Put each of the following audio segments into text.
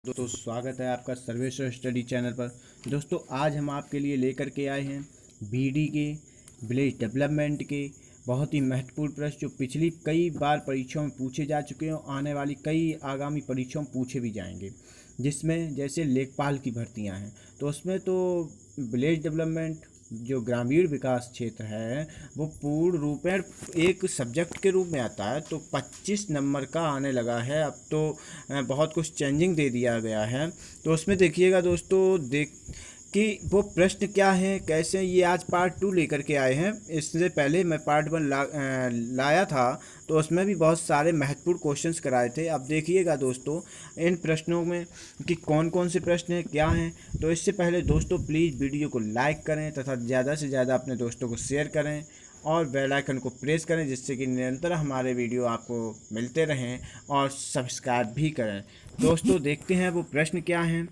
दोस्तों स्वागत है आपका सर्वेश्वर स्टडी चैनल पर। दोस्तों आज हम आपके लिए लेकर के आए हैं बीडी के विलेज डेवलपमेंट के बहुत ही महत्वपूर्ण प्रश्न जो पिछली कई बार परीक्षाओं में पूछे जा चुके हैं और आने वाली कई आगामी परीक्षाओं में पूछे भी जाएंगे, जिसमें जैसे लेखपाल की भर्तियां हैं तो उसमें तो विलेज डेवलपमेंट जो ग्रामीण विकास क्षेत्र है वो पूर्ण रूप में एक सब्जेक्ट के रूप में आता है। तो 25 नंबर का आने लगा है अब तो। बहुत कुछ चेंजिंग दे दिया गया है। तो उसमें देखिएगा दोस्तों कि वो प्रश्न क्या है कैसे, ये आज पार्ट 2 लेकर के आए हैं। इससे पहले मैं पार्ट 1 लाया था तो उसमें भी बहुत सारे महत्वपूर्ण क्वेश्चंस कराए थे। अब देखिएगा दोस्तों इन प्रश्नों में कि कौन कौन से प्रश्न हैं क्या हैं। तो इससे पहले दोस्तों प्लीज़ वीडियो को लाइक करें तथा ज़्यादा से ज़्यादा अपने दोस्तों को शेयर करें और बेल आइकन को प्रेस करें, जिससे कि निरंतर हमारे वीडियो आपको मिलते रहें, और सब्सक्राइब भी करें। दोस्तों देखते हैं वो प्रश्न क्या हैं।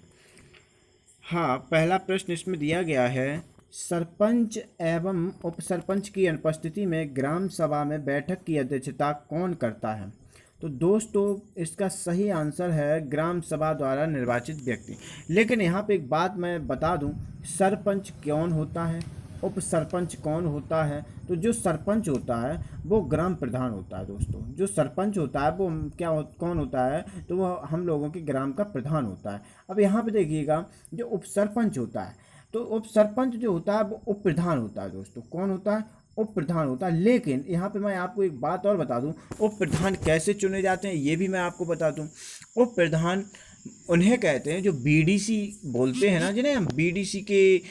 हाँ, पहला प्रश्न इसमें दिया गया है, सरपंच एवं उपसरपंच की अनुपस्थिति में ग्राम सभा में बैठक की अध्यक्षता कौन करता है? तो दोस्तों इसका सही आंसर है ग्राम सभा द्वारा निर्वाचित व्यक्ति। लेकिन यहाँ पे एक बात मैं बता दूँ, सरपंच कौन होता है, उप सरपंच कौन होता है? तो जो सरपंच होता है वो ग्राम प्रधान होता है दोस्तों। जो सरपंच होता है वो कौन होता है? तो वो हम लोगों के ग्राम का प्रधान होता है। अब यहाँ पे देखिएगा जो उप सरपंच होता है, तो उप सरपंच जो होता है वो उप प्रधान होता है दोस्तों। कौन होता है? उप प्रधान होता है। लेकिन यहाँ पे मैं आपको एक बात और बता दूं, उप प्रधान कैसे चुने जाते हैं ये भी मैं आपको बता दूं। उप प्रधान उन्हें कहते हैं जो बीडीसी बोलते हैं ना, जिन्हें हम बीडीसी के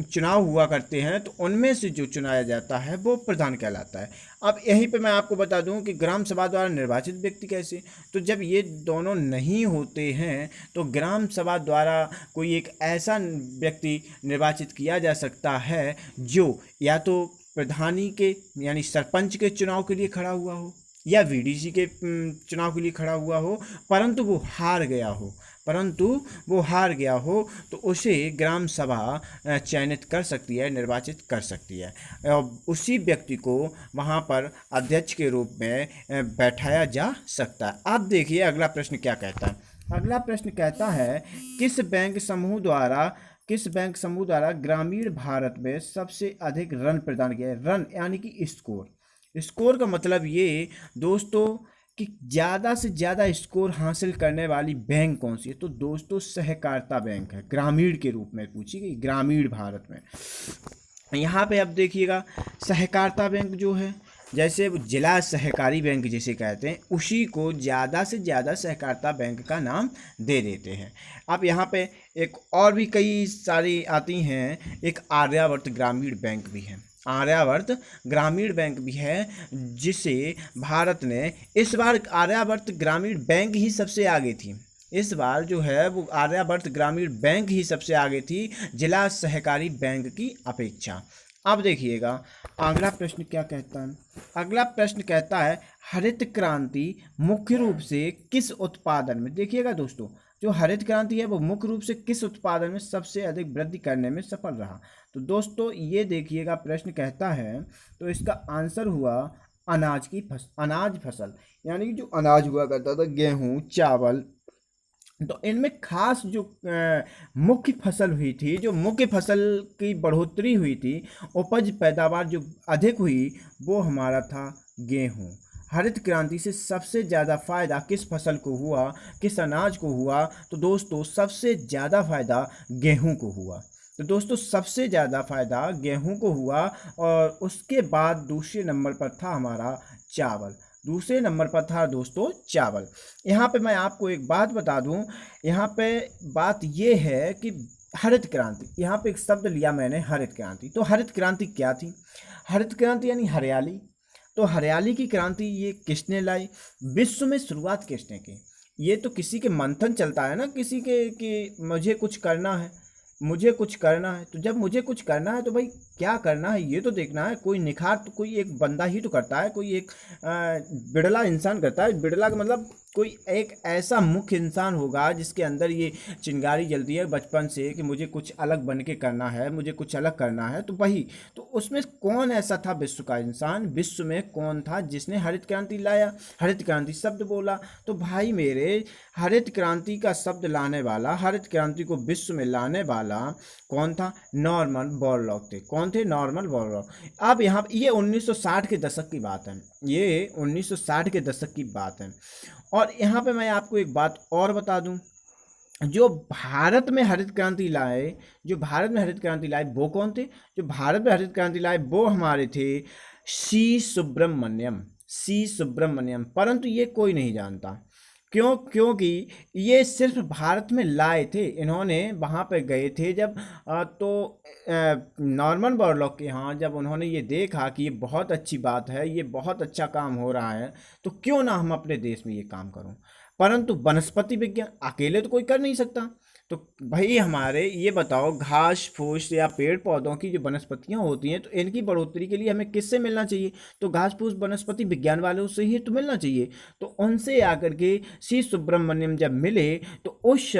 चुनाव हुआ करते हैं, तो उनमें से जो चुनाया जाता है वो प्रधान कहलाता है। अब यहीं पे मैं आपको बता दूं कि ग्राम सभा द्वारा निर्वाचित व्यक्ति कैसे, तो जब ये दोनों नहीं होते हैं तो ग्राम सभा द्वारा कोई एक ऐसा व्यक्ति निर्वाचित किया जा सकता है जो या तो प्रधानी के यानी सरपंच के चुनाव के लिए खड़ा हुआ हो या वीडीसी के चुनाव के लिए खड़ा हुआ हो, परंतु वो हार गया हो तो उसे ग्राम सभा चयनित कर सकती है, निर्वाचित कर सकती है। उसी व्यक्ति को वहाँ पर अध्यक्ष के रूप में बैठाया जा सकता है। अब देखिए अगला प्रश्न क्या कहता है। अगला प्रश्न कहता है, किस बैंक समूह द्वारा ग्रामीण भारत में सबसे अधिक रन प्रदान किया है? रन यानी कि स्कोर का मतलब ये दोस्तों कि ज़्यादा से ज़्यादा स्कोर हासिल करने वाली बैंक कौन सी है? तो दोस्तों सहकारिता बैंक है, ग्रामीण के रूप में पूछी गई, ग्रामीण भारत में। यहाँ पे अब देखिएगा सहकारिता बैंक जो है, जैसे जिला सहकारी बैंक जिसे कहते हैं, उसी को ज़्यादा से ज़्यादा सहकारिता बैंक का नाम दे देते हैं। अब यहाँ पे एक और भी कई सारी आती हैं, एक आर्यावर्त ग्रामीण बैंक भी है, आर्यावर्त ग्रामीण बैंक भी है, जिसे भारत ने इस बार आर्यावर्त ग्रामीण बैंक ही सबसे आगे थी। इस बार जो है वो आर्यावर्त ग्रामीण बैंक ही सबसे आगे थी जिला सहकारी बैंक की अपेक्षा। अब देखिएगा अगला प्रश्न क्या कहता है। अगला प्रश्न कहता है, हरित क्रांति मुख्य रूप से किस उत्पादन में, देखिएगा दोस्तों जो हरित क्रांति है वो मुख्य रूप से किस उत्पादन में सबसे अधिक वृद्धि करने में सफल रहा? तो दोस्तों ये देखिएगा प्रश्न कहता है, तो इसका आंसर हुआ अनाज फसल, यानी कि जो अनाज हुआ करता था गेहूं चावल, तो इनमें खास जो मुख्य फसल हुई थी, जो मुख्य फसल की बढ़ोतरी हुई थी, उपज पैदावार जो अधिक हुई वो हमारा था गेहूं। हरित क्रांति से सबसे ज़्यादा फायदा किस फसल को हुआ, किस अनाज को हुआ? तो दोस्तों सबसे ज़्यादा फायदा गेहूं को हुआ। तो दोस्तों सबसे ज़्यादा फायदा गेहूं को हुआ, और उसके बाद दूसरे नंबर पर था हमारा चावल। दूसरे नंबर पर था दोस्तों चावल। यहाँ पे मैं आपको एक बात बता दूं, यहाँ पे बात ये है कि हरित क्रांति, यहाँ पे एक शब्द लिया मैंने हरित क्रांति। तो हरित क्रांति क्या थी? हरित क्रांति यानी हरियाली। तो हरियाली की क्रांति ये किसने लाई? विश्व में शुरुआत किसने की? ये तो किसी के मंथन चलता है ना, किसी के कि मुझे कुछ करना है, तो जब मुझे कुछ करना है तो भाई क्या करना है ये तो देखना है। कोई निखार तो कोई एक बंदा ही तो करता है, कोई एक बिड़ला इंसान करता है। बिड़ला का मतलब कोई एक ऐसा मुख्य इंसान होगा जिसके अंदर ये चिंगारी जलती है बचपन से कि मुझे कुछ अलग बन के करना है, मुझे कुछ अलग करना है, तो वही तो उसमें कौन ऐसा था विश्व का इंसान, विश्व में कौन था जिसने हरित क्रांति लाया, हरित क्रांति शब्द बोला। तो भाई मेरे, हरित क्रांति का शब्द लाने वाला, हरित क्रांति को विश्व में लाने वाला कौन था? नॉर्मन बोरलॉग थे। कौन थे? Norman Borlaug. अब यहाँ ये 1960 के दशक की बात है, ये 1960 के दशक की बात है। और यहाँ पे मैं आपको एक बात और बता दूं, जो भारत में हरित क्रांति लाए, जो भारत में हरित क्रांति लाए वो कौन थे? जो भारत में हरित क्रांति लाए वो हमारे थे सी सुब्रमण्यम, सी सुब्रमण्यम। परंतु ये कोई नहीं जानता। क्यों? क्योंकि ये सिर्फ भारत में लाए थे, इन्होंने वहाँ पे गए थे जब नॉर्मन बोरलॉग के यहाँ जब उन्होंने ये देखा कि ये बहुत अच्छी बात है, ये बहुत अच्छा काम हो रहा है, तो क्यों ना हम अपने देश में ये काम करूं। परंतु वनस्पति विज्ञान अकेले तो कोई कर नहीं सकता। तो भाई हमारे ये बताओ, घास फूस या पेड़ पौधों की जो वनस्पतियां होती हैं, तो इनकी बढ़ोतरी के लिए हमें किससे मिलना चाहिए? तो घास फूस वनस्पति विज्ञान वालों से ही तो मिलना चाहिए। तो उनसे आकर के सी सुब्रमण्यम जब मिले, तो उस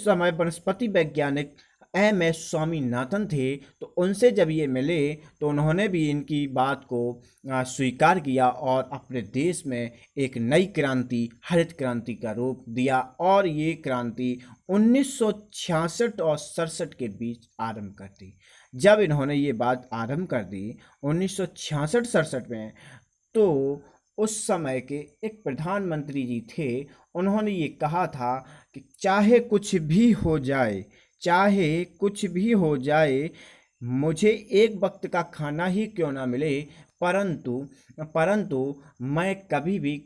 समय वनस्पति वैज्ञानिक MS स्वामीनाथन थे। तो उनसे जब ये मिले तो उन्होंने भी इनकी बात को स्वीकार किया और अपने देश में एक नई क्रांति, हरित क्रांति का रूप दिया। और ये क्रांति 1966 और 67 के बीच आरंभ कर दी। जब इन्होंने ये बात आरंभ कर दी 1966-67 में, तो उस समय के एक प्रधानमंत्री जी थे, उन्होंने ये कहा था कि चाहे कुछ भी हो जाए, चाहे कुछ भी हो जाए, मुझे एक वक्त का खाना ही क्यों ना मिले, परंतु मैं कभी भी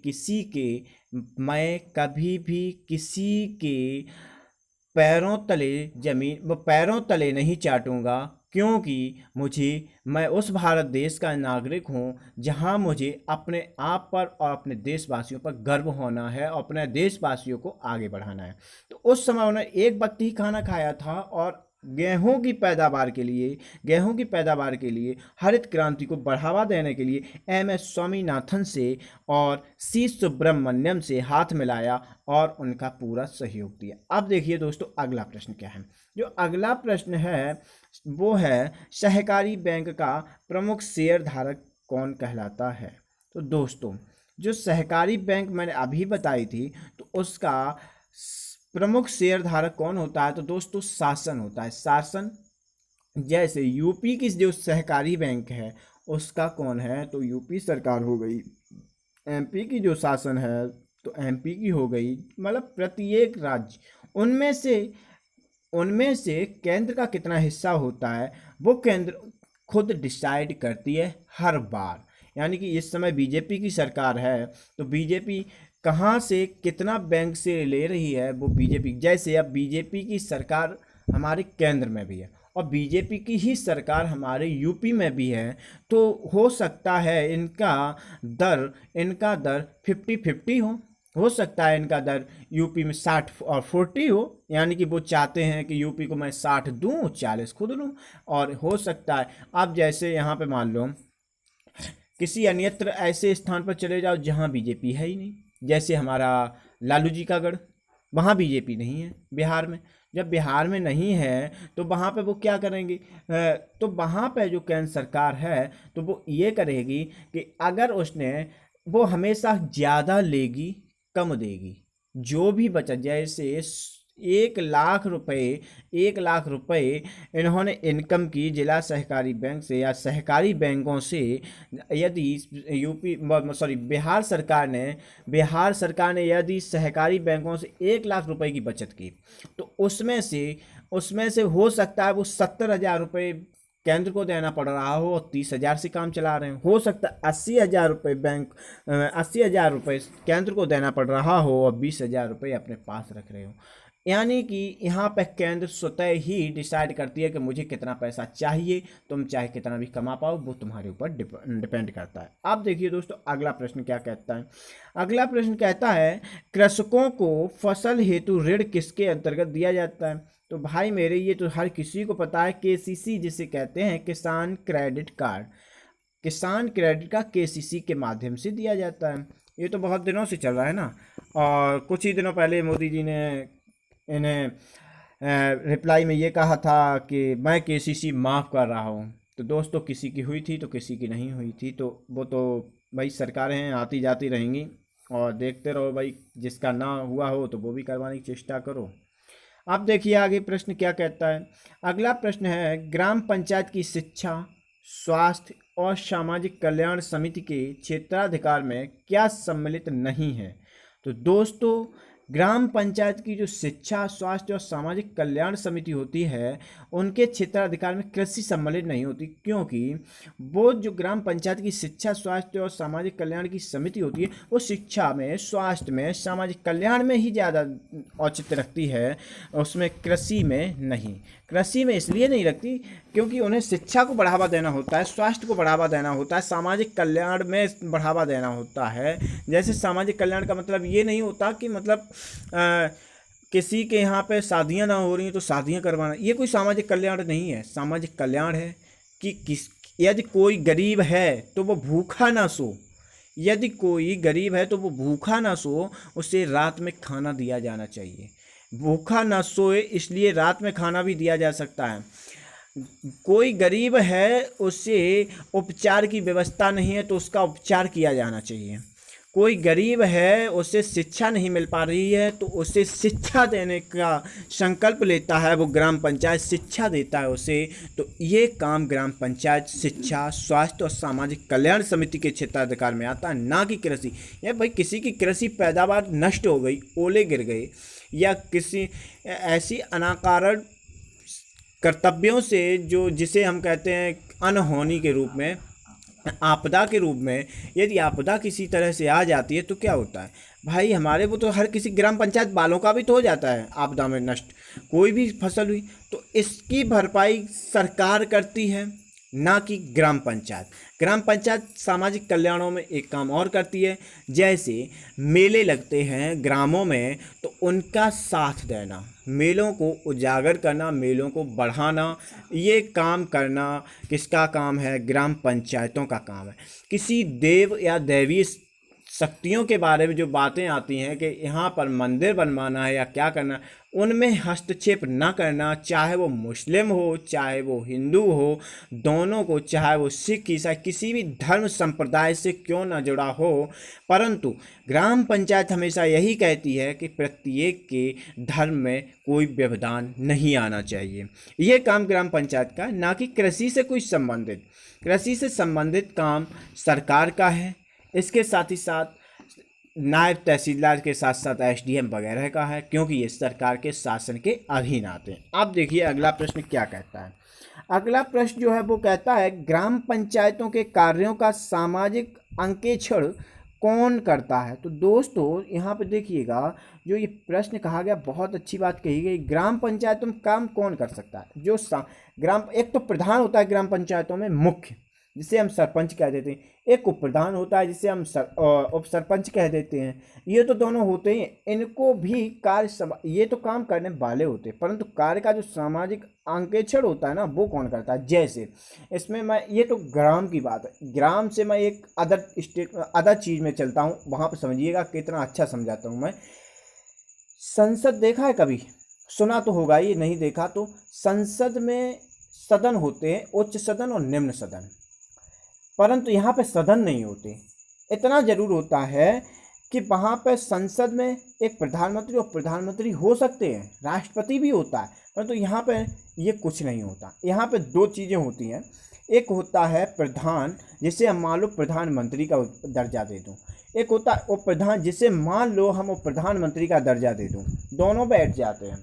किसी के पैरों तले नहीं चाटूंगा, क्योंकि मैं उस भारत देश का नागरिक हूँ जहाँ मुझे अपने आप पर और अपने देशवासियों पर गर्व होना है और अपने देशवासियों को आगे बढ़ाना है। तो उस समय उन्होंने एक वक्त ही खाना खाया था और गेहूं की पैदावार के लिए हरित क्रांति को बढ़ावा देने के लिए MS स्वामीनाथन से और सी सुब्रमण्यम से हाथ मिलाया और उनका पूरा सहयोग दिया। अब देखिए दोस्तों, अगला प्रश्न क्या है। जो अगला प्रश्न है वो है, सहकारी बैंक का प्रमुख शेयर धारक कौन कहलाता है? तो दोस्तों, जो सहकारी बैंक मैंने अभी बताई थी, तो उसका प्रमुख शेयर धारक कौन होता है? तो दोस्तों, शासन होता है, शासन। जैसे यूपी की जो सहकारी बैंक है उसका कौन है? तो यूपी सरकार हो गई। MP की जो शासन है तो MP की हो गई। मतलब प्रत्येक राज्य, उनमें से केंद्र का कितना हिस्सा होता है वो केंद्र खुद डिसाइड करती है हर बार। यानी कि इस समय बीजेपी की सरकार है, तो बीजेपी कहाँ से कितना बैंक से ले रही है वो बीजेपी। जैसे अब बीजेपी की सरकार हमारे केंद्र में भी है और बीजेपी की ही सरकार हमारे यूपी में भी है, तो हो सकता है इनका दर 50-50 हो सकता है इनका दर यूपी में 60 और 40 हो। यानी कि वो चाहते हैं कि यूपी को मैं 60 दूं, 40 खुद लूं। और हो सकता है अब जैसे यहाँ पे मान लो किसी अन्यत्र ऐसे स्थान पर चले जाओ जहाँ बीजेपी है ही नहीं, जैसे हमारा लालू जी का गढ़, वहाँ बीजेपी नहीं है बिहार में। जब बिहार में नहीं है तो वहाँ पे वो क्या करेंगे? तो वहाँ पे जो केंद्र सरकार है तो वो ये करेगी कि अगर वो हमेशा ज़्यादा लेगी कम देगी, जो भी बचा। जैसे 1 लाख रुपए इन्होंने इनकम की जिला सहकारी बैंक से या सहकारी बैंकों से, यदि बिहार सरकार ने यदि सहकारी बैंकों से 1 लाख रुपए की बचत की, तो उसमें से हो सकता है वो 70,000 रुपये केंद्र को देना पड़ रहा हो और 30,000 से काम चला रहे हो सकता है 80,000 रुपये 80,000 रुपये केंद्र को देना पड़ रहा हो और 20,000 रुपये अपने पास रख रहे हो। यानी कि यहाँ पे केंद्र स्वतः ही डिसाइड करती है कि मुझे कितना पैसा चाहिए, तुम चाहे कितना भी कमा पाओ वो तुम्हारे ऊपर डिपेंड करता है। अब देखिए दोस्तों, अगला प्रश्न क्या कहता है। अगला प्रश्न कहता है, कृषकों को फसल हेतु ऋण किसके अंतर्गत दिया जाता है? तो भाई मेरे, ये तो हर किसी को पता है, KCC जिसे कहते हैं, किसान क्रेडिट कार्ड। किसान क्रेडिट कार्ड KCC के माध्यम से दिया जाता है। ये तो बहुत दिनों से चल रहा है ना। और कुछ ही दिनों पहले मोदी जी ने इन्हें रिप्लाई में ये कहा था कि मैं केसीसी माफ़ कर रहा हूँ। तो दोस्तों किसी की हुई थी तो किसी की नहीं हुई थी, तो वो तो भाई सरकारें हैं, आती जाती रहेंगी और देखते रहो भाई, जिसका ना हुआ हो तो वो भी करवाने की चेष्टा करो। अब देखिए आगे प्रश्न क्या कहता है। अगला प्रश्न है, ग्राम पंचायत की शिक्षा, स्वास्थ्य और सामाजिक कल्याण समिति के क्षेत्राधिकार में क्या सम्मिलित नहीं है? तो दोस्तों ग्राम पंचायत की जो शिक्षा, स्वास्थ्य और सामाजिक कल्याण समिति होती है उनके क्षेत्राधिकार में कृषि सम्मिलित नहीं होती, क्योंकि वो जो ग्राम पंचायत की शिक्षा, स्वास्थ्य और सामाजिक कल्याण की समिति होती है वो शिक्षा में, स्वास्थ्य में, सामाजिक कल्याण में ही ज़्यादा औचित्य रखती है, उसमें कृषि में नहीं। कृषि में इसलिए नहीं रखती क्योंकि उन्हें शिक्षा को बढ़ावा देना होता है, स्वास्थ्य को बढ़ावा देना होता है, सामाजिक कल्याण में बढ़ावा देना होता है। जैसे सामाजिक कल्याण का मतलब ये नहीं होता कि मतलब किसी के यहाँ पे शादियाँ ना हो रही हैं तो शादियाँ करवाना, ये कोई सामाजिक कल्याण नहीं है। सामाजिक कल्याण है कि यदि कोई गरीब है तो वो भूखा ना सो, यदि कोई गरीब है तो वो भूखा ना सो, उसे रात में खाना दिया जाना चाहिए। भूखा ना सोए इसलिए रात में खाना भी दिया जा सकता है। कोई गरीब है, उसे उपचार की व्यवस्था नहीं है तो उसका उपचार किया जाना चाहिए। कोई गरीब है, उसे शिक्षा नहीं मिल पा रही है तो उसे शिक्षा देने का संकल्प लेता है वो ग्राम पंचायत, शिक्षा देता है उसे। तो ये काम ग्राम पंचायत शिक्षा, स्वास्थ्य और सामाजिक कल्याण समिति के क्षेत्राधिकार में आता है, ना कि कृषि। या भाई किसी की कृषि पैदावार नष्ट हो गई, ओले गिर गए, या किसी ऐसी अनाकारण कर्तव्यों से जो जिसे हम कहते हैं अनहोनी के रूप में, आपदा के रूप में, यदि आपदा किसी तरह से आ जाती है तो क्या होता है भाई, हमारे वो तो हर किसी ग्राम पंचायत वालों का भी तो हो जाता है आपदा में नष्ट, कोई भी फसल हुई तो इसकी भरपाई सरकार करती है, ना कि ग्राम पंचायत। ग्राम पंचायत सामाजिक कल्याणों में एक काम और करती है, जैसे मेले लगते हैं ग्रामों में तो उनका साथ देना, मेलों को उजागर करना, मेलों को बढ़ाना, ये काम करना किसका काम है? ग्राम पंचायतों का काम है। किसी देव या दैवीय शक्तियों के बारे में जो बातें आती हैं कि यहाँ पर मंदिर बनवाना है या क्या करना, उनमें हस्तक्षेप न करना, चाहे वो मुस्लिम हो चाहे वो हिंदू हो, दोनों को, चाहे वो सिख ईसाई किसी भी धर्म संप्रदाय से क्यों न जुड़ा हो, परंतु ग्राम पंचायत हमेशा यही कहती है कि प्रत्येक के धर्म में कोई व्यवधान नहीं आना चाहिए। ये काम ग्राम पंचायत का, ना कि कृषि से कोई संबंधित। कृषि से संबंधित काम सरकार का है, इसके साथ ही साथ नायब तहसीलदार के साथ साथ एसडीएम वगैरह का है, क्योंकि ये सरकार के शासन के अधीन आते हैं। अब देखिए अगला प्रश्न क्या कहता है। अगला प्रश्न जो है वो कहता है, ग्राम पंचायतों के कार्यों का सामाजिक अंकेक्षण कौन करता है? तो दोस्तों यहाँ पे देखिएगा, जो ये प्रश्न कहा गया बहुत अच्छी बात कही गई। ग्राम पंचायतों में काम कौन कर सकता है? जो एक तो प्रधान होता है ग्राम पंचायतों में, मुख्य, जिसे हम सरपंच कह देते हैं, एक उप प्रधान होता है जिसे हम उप सरपंच कह देते हैं। ये तो दोनों होते हैं, इनको भी ये तो काम करने वाले होते हैं, परंतु कार्य का जो सामाजिक अंकेक्षण होता है ना, वो कौन करता है? जैसे इसमें मैं, ये तो ग्राम की बात है, ग्राम से मैं एक अदर चीज़ में चलता हूँ, वहाँ पर समझिएगा कितना अच्छा समझाता हूँ मैं। संसद देखा है कभी? सुना तो होगा, ये नहीं देखा तो संसद में सदन होते हैं, उच्च सदन और निम्न सदन, परंतु यहाँ पे सदन नहीं होते। इतना जरूर होता है कि वहाँ पे संसद में एक प्रधानमंत्री और प्रधानमंत्री हो सकते हैं, राष्ट्रपति भी होता है, परंतु यहाँ पे ये कुछ नहीं होता। यहाँ पे दो चीज़ें होती हैं, एक होता है प्रधान, जिसे हम मान लो प्रधानमंत्री का दर्जा दे दूँ, एक होता है उप प्रधान, जिसे मान लो हम उप प्रधानमंत्री का दर्जा दे दूँ। दोनों बैठ जाते हैं।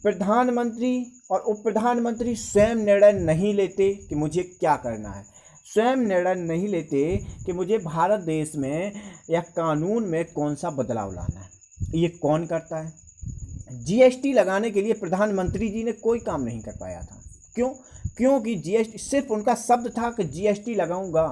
प्रधानमंत्री और उप प्रधानमंत्री स्वयं निर्णय नहीं लेते कि मुझे क्या करना है, स्वयं निर्णय नहीं लेते कि मुझे भारत देश में या कानून में कौन सा बदलाव लाना है। ये कौन करता है? जीएसटी लगाने के लिए प्रधानमंत्री जी ने कोई काम नहीं कर पाया था। क्यों? क्योंकि जीएसटी सिर्फ उनका शब्द था कि जीएसटी लगाऊंगा,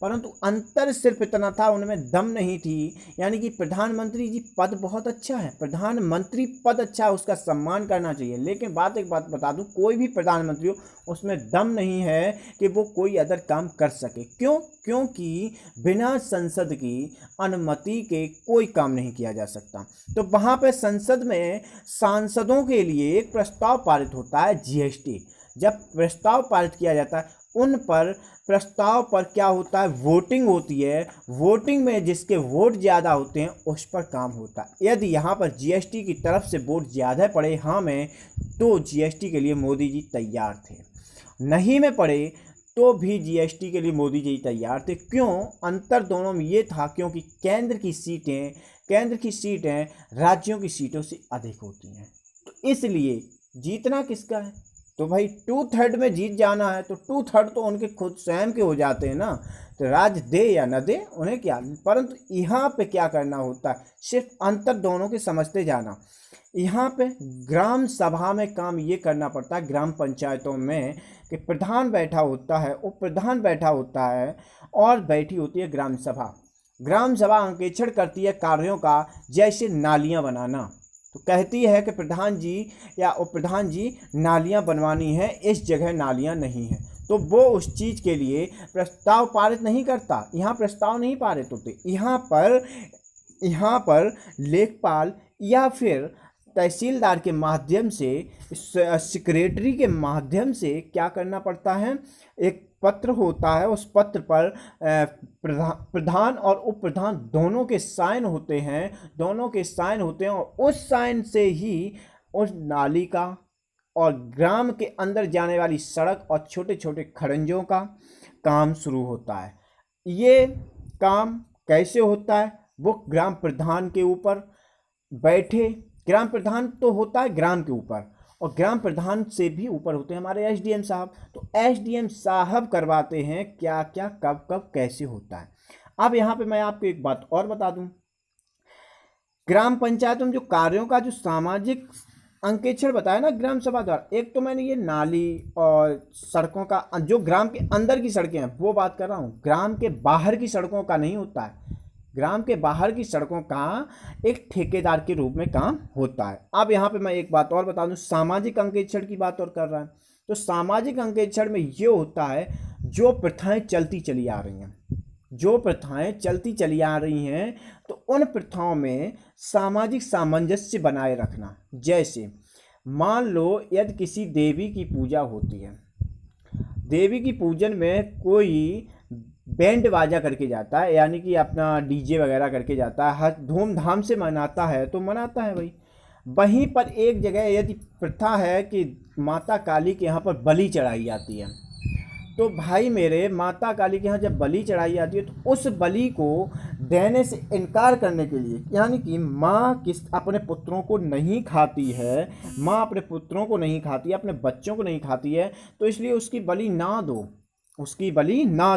परंतु अंतर सिर्फ इतना था, उनमें दम नहीं थी। यानी कि प्रधानमंत्री जी पद बहुत अच्छा है, प्रधानमंत्री पद अच्छा है, उसका सम्मान करना चाहिए, लेकिन एक बात बता दूं, कोई भी प्रधानमंत्री हो उसमें दम नहीं है कि वो कोई अदर काम कर सके। क्यों? क्योंकि बिना संसद की अनुमति के कोई काम नहीं किया जा सकता। तो वहाँ पे संसद में सांसदों के लिए एक प्रस्ताव पारित होता है, जीएसटी। जब प्रस्ताव पारित किया जाता है, उन पर प्रस्ताव पर क्या होता है, वोटिंग होती है। वोटिंग में जिसके वोट ज़्यादा होते हैं उस पर काम होता है। यदि यहाँ पर जीएसटी की तरफ से वोट ज़्यादा पड़े हाँ में, तो जीएसटी के लिए मोदी जी तैयार थे। नहीं में पड़े तो भी जीएसटी के लिए मोदी जी तैयार थे। क्यों? अंतर दोनों में ये था, क्योंकि केंद्र की सीटें राज्यों की सीटों से अधिक होती हैं। तो इसलिए जीतना किसका है? तो भाई 2/3 में जीत जाना है, तो 2/3 तो उनके खुद स्वयं के हो जाते हैं ना। तो राज्य दे या न दे, उन्हें क्या। परंतु यहाँ पे क्या करना होता है, सिर्फ अंतर दोनों के समझते जाना। यहाँ पे ग्राम सभा में काम ये करना पड़ता है, ग्राम पंचायतों में, कि प्रधान बैठा होता है, उप प्रधान बैठा होता है, और बैठी होती है ग्राम सभा। ग्राम सभा अंकेक्षण करती है कार्यों का, जैसे नालियाँ बनाना। तो कहती है कि प्रधान जी या उप प्रधान जी नालियाँ बनवानी है, इस जगह नालियाँ नहीं हैं, तो वो उस चीज़ के लिए प्रस्ताव पारित नहीं करता। यहाँ प्रस्ताव नहीं पारित होते, यहाँ पर लेखपाल या फिर तहसीलदार के माध्यम से, सेक्रेटरी के माध्यम से क्या करना पड़ता है, एक पत्र होता है, उस पत्र पर प्रधान और उप प्रधान दोनों के साइन होते हैं, और उस साइन से ही उस नाली का और ग्राम के अंदर जाने वाली सड़क और छोटे छोटे खड़ंजों का काम शुरू होता है। ये काम कैसे होता है, वो ग्राम प्रधान के ऊपर बैठे, ग्राम प्रधान तो होता है ग्राम के ऊपर, और ग्राम प्रधान से भी ऊपर होते हैं हमारे एसडीएम साहब। तो एसडीएम साहब करवाते हैं क्या क्या, कब कब, कैसे होता है। अब यहाँ पे मैं आपको एक बात और बता दूं, ग्राम पंचायत में जो कार्यों का जो सामाजिक अंकेक्षण बताया ना ग्राम सभा द्वारा, एक तो मैंने ये नाली और सड़कों का, जो ग्राम के अंदर की सड़कें हैं वो बात कर रहा हूँ, ग्राम के बाहर की सड़कों का नहीं होता है। ग्राम के बाहर की सड़कों का एक ठेकेदार के रूप में काम होता है। अब यहाँ पे मैं एक बात और बता दूं, सामाजिक अंकेक्षण की बात और कर रहा है, तो सामाजिक अंकेक्षण में ये होता है, जो प्रथाएं चलती चली आ रही हैं, तो उन प्रथाओं में सामाजिक सामंजस्य बनाए रखना। जैसे मान लो यदि किसी देवी की पूजा होती है, देवी की पूजन में कोई बैंड बाजा करके जाता है, यानी कि अपना डीजे वगैरह करके जाता है, हर धूमधाम से मनाता है, तो मनाता है भाई। वहीं पर एक जगह यदि प्रथा है कि माता काली के यहाँ पर बलि चढ़ाई जाती है, तो भाई मेरे माता काली के यहाँ जब बलि चढ़ाई जाती है, तो उस बलि को देने से इनकार करने के लिए, यानी कि माँ अपने पुत्रों को नहीं खाती है, अपने बच्चों को नहीं खाती है, तो इसलिए उसकी बलि ना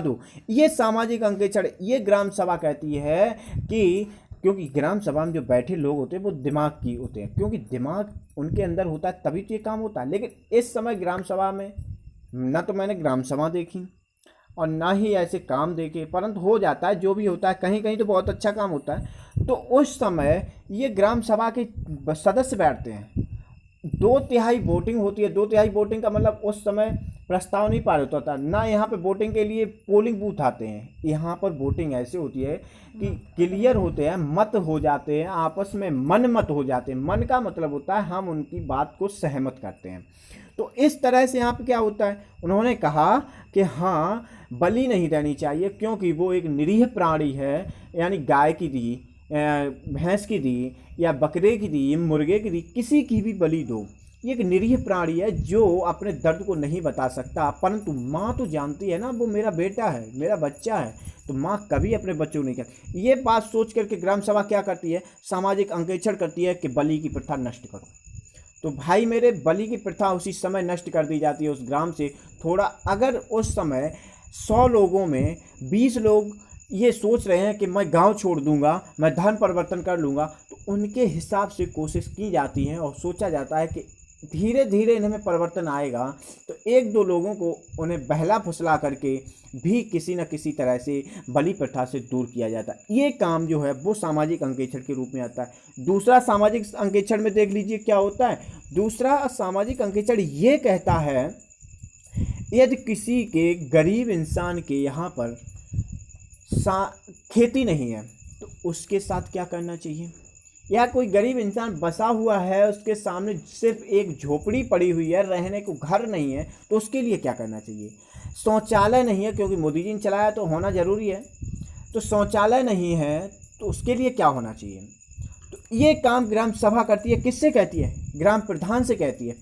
दो। ये सामाजिक अंकेक्षण, ये ग्राम सभा कहती है कि, क्योंकि ग्राम सभा में जो बैठे लोग होते हैं वो दिमाग की होते हैं, क्योंकि दिमाग उनके अंदर होता है तभी तो ये काम होता है। लेकिन इस समय ग्राम सभा में ना तो मैंने ग्राम सभा देखी और ना ही ऐसे काम देखे, परंतु हो जाता है, जो भी होता है, कहीं कहीं तो बहुत अच्छा काम होता है। तो उस समय ये ग्राम सभा के सदस्य बैठते हैं, 2/3 वोटिंग होती है। 2/3 वोटिंग का मतलब उस समय प्रस्ताव नहीं पारित होता ना, यहाँ पे वोटिंग के लिए पोलिंग बूथ आते हैं। यहाँ पर वोटिंग ऐसे होती है कि क्लियर होते हैं, मत हो जाते हैं, आपस में मन मत हो जाते हैं। मन का मतलब होता है हम उनकी बात को सहमत करते हैं। तो इस तरह से यहाँ पे क्या होता है, उन्होंने कहा कि हाँ बलि नहीं देनी चाहिए, क्योंकि वो एक निरीह प्राणी है, यानी गाय की दी, भैंस की दी, या बकरे की दी, मुर्गे की दी, किसी की भी बलि दो। ये एक निरीह प्राणी है जो अपने दर्द को नहीं बता सकता, परंतु माँ तो जानती है ना, वो मेरा बेटा है, मेरा बच्चा है, तो माँ कभी अपने बच्चों को नहीं कहती। ये बात सोच करके ग्राम सभा क्या करती है, सामाजिक अंकेक्षण करती है कि बलि की प्रथा नष्ट करो। तो भाई मेरे बलि की प्रथा उसी समय नष्ट कर दी जाती है उस ग्राम से। थोड़ा अगर उस समय 100 लोगों में 20 लोग ये सोच रहे हैं कि मैं गांव छोड़ दूंगा, मैं धर्म परिवर्तन कर लूँगा, तो उनके हिसाब से कोशिश की जाती है और सोचा जाता है कि धीरे धीरे इनमें परिवर्तन आएगा तो एक दो लोगों को उन्हें बहला फुसला करके भी किसी न किसी तरह से बलि प्रथा से दूर किया जाता है। ये काम जो है वो सामाजिक अंकेक्षण के रूप में आता है। दूसरा सामाजिक अंकेक्षण में देख लीजिए क्या होता है। दूसरा सामाजिक अंकेक्षण ये कहता है यदि किसी के गरीब इंसान के यहाँ पर खेती नहीं है तो उसके साथ क्या करना चाहिए, या कोई गरीब इंसान बसा हुआ है उसके सामने सिर्फ एक झोपड़ी पड़ी हुई है, रहने को घर नहीं है, तो उसके लिए क्या करना चाहिए। शौचालय नहीं है, क्योंकि मोदी जी ने चलाया तो होना ज़रूरी है, तो शौचालय नहीं है तो उसके लिए क्या होना चाहिए। तो ये काम ग्राम सभा करती है। किससे कहती है? ग्राम प्रधान से कहती है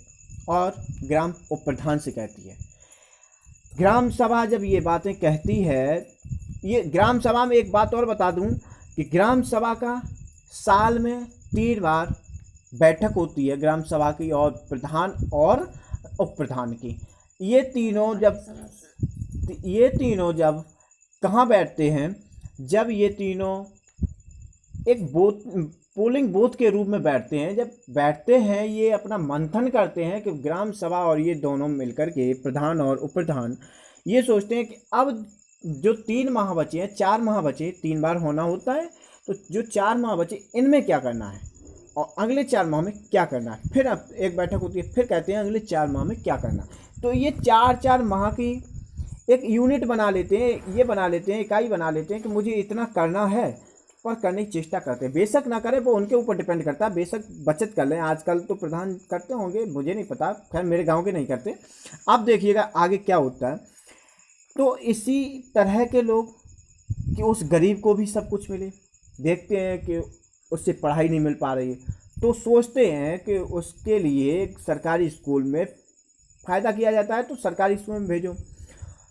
और ग्राम उप प्रधान से कहती है। ग्राम सभा जब ये बातें कहती है, ये ग्राम सभा में एक बात और बता दूं कि ग्राम सभा का साल में 3 बार बैठक होती है ग्राम सभा की, और प्रधान और उप प्रधान की। ये तीनों जब कहाँ बैठते हैं, जब ये तीनों एक पोलिंग बूथ के रूप में बैठते हैं। जब बैठते हैं ये अपना मंथन करते हैं कि ग्राम सभा और ये दोनों मिलकर के प्रधान और उप प्रधान ये सोचते हैं कि अब जो 3 माह बचे हैं, 4 माह बचे, 3 बार होना होता है, तो जो 4 माह बचे इनमें क्या करना है और अगले 4 माह में क्या करना है। फिर अब एक बैठक होती है, फिर कहते हैं अगले 4 माह में क्या करना। तो ये 4-4 माह की एक यूनिट बना लेते हैं, ये बना लेते हैं, इकाई बना लेते हैं कि मुझे इतना करना है, पर करने की चेष्टा करते हैं। बेशक ना करें, वो उनके ऊपर डिपेंड करता है, बेशक बचत कर लें। आजकल तो प्रधान करते होंगे, मुझे नहीं पता, खैर मेरे गाँव के नहीं करते। अब देखिएगा आगे क्या होता है। तो इसी तरह के लोग कि उस गरीब को भी सब कुछ मिले, देखते हैं कि उससे पढ़ाई नहीं मिल पा रही है तो सोचते हैं कि उसके लिए सरकारी स्कूल में फ़ायदा किया जाता है, तो सरकारी स्कूल में भेजो।